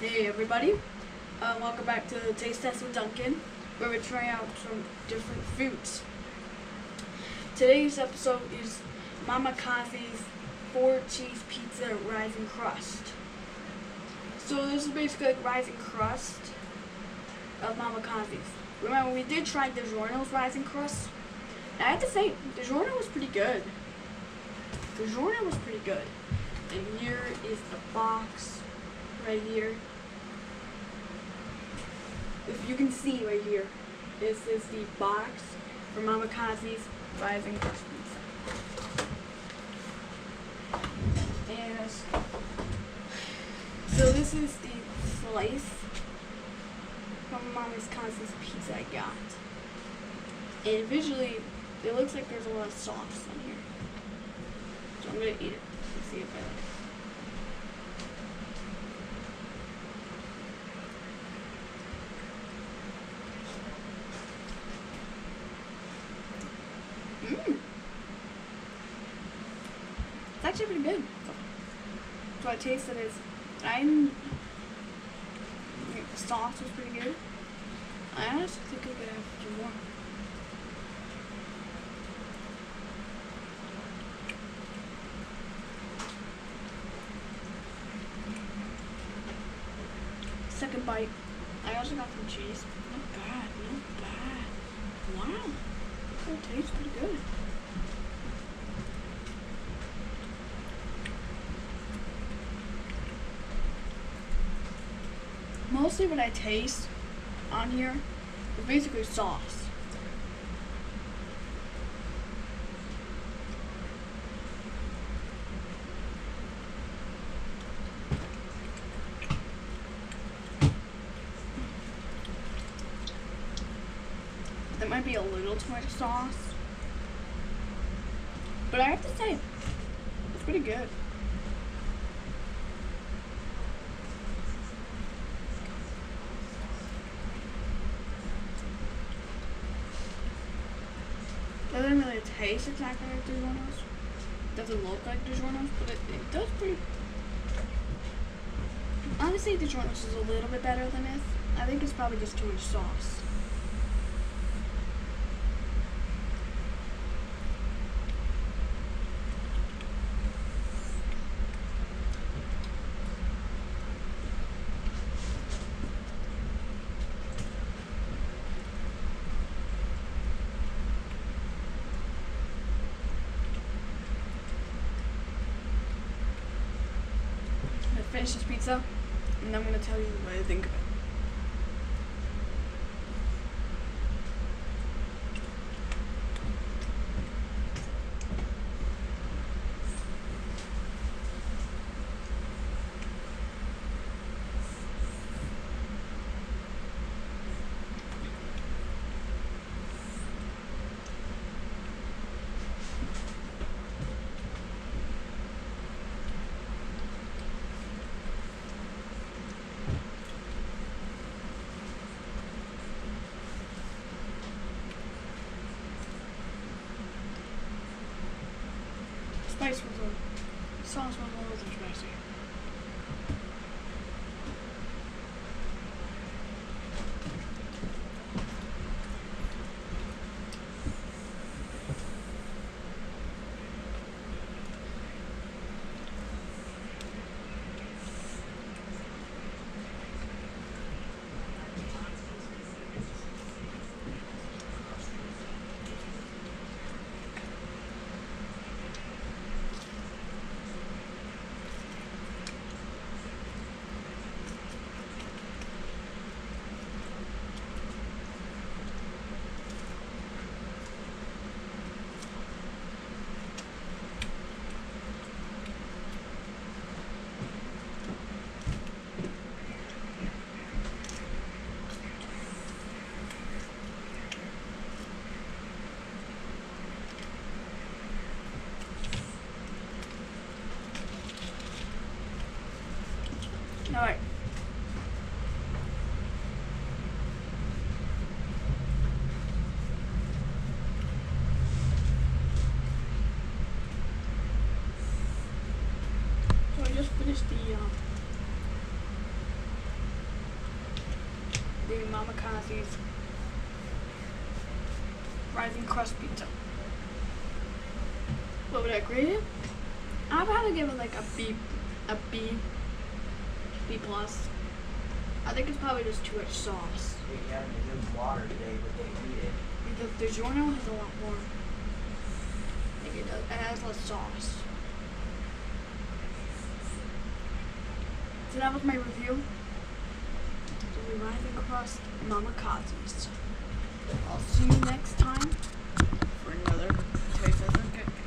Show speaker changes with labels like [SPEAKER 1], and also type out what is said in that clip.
[SPEAKER 1] Hey everybody, welcome back to Taste Test with Duncan, where we're trying out some different foods. Today's episode is Mama Coffee's 4-cheese pizza rising crust. So this is basically like rising crust of Mama Coffee's. Remember, we did try DiGiorno's rising crust, and I have to say, DiGiorno was pretty good. DiGiorno was pretty good. And here is the box right here. If you can see right here, this is the box for Mama Coffee's rising crust pizza. And so this is the slice from Mama Coffee's pizza I got. And visually, it looks like there's a lot of sauce on here. So I'm gonna eat it and see if I like it. It's actually pretty good. So I tasted is, the sauce was pretty good. I honestly think I could have a few more. Second bite, I also got some cheese. Not bad, not bad. Wow, it tastes pretty good. Mostly what I taste on here is basically sauce. That might be a little too much sauce, but I have to say, it's pretty good. Doesn't really taste exactly like DiGiorno's. Doesn't look like DiGiorno's, but it does pretty. Honestly, DiGiorno's is a little bit better than this. I think it's probably just too much sauce. Finish this pizza, and I'm going to tell you what I think of it. Sauce was a little too spicy. the Mama Kathy's Rising Crust Pizza. What would I grade it? I'd probably give it like a B plus. I think it's probably just too much sauce.
[SPEAKER 2] You're having to drink water today, but they eat it.
[SPEAKER 1] Because the DiGiorno has a lot more. Like it does. It has less sauce. So that was my review. The Rising Crust Mama Kathy's. I'll see you next time for another Taste Test.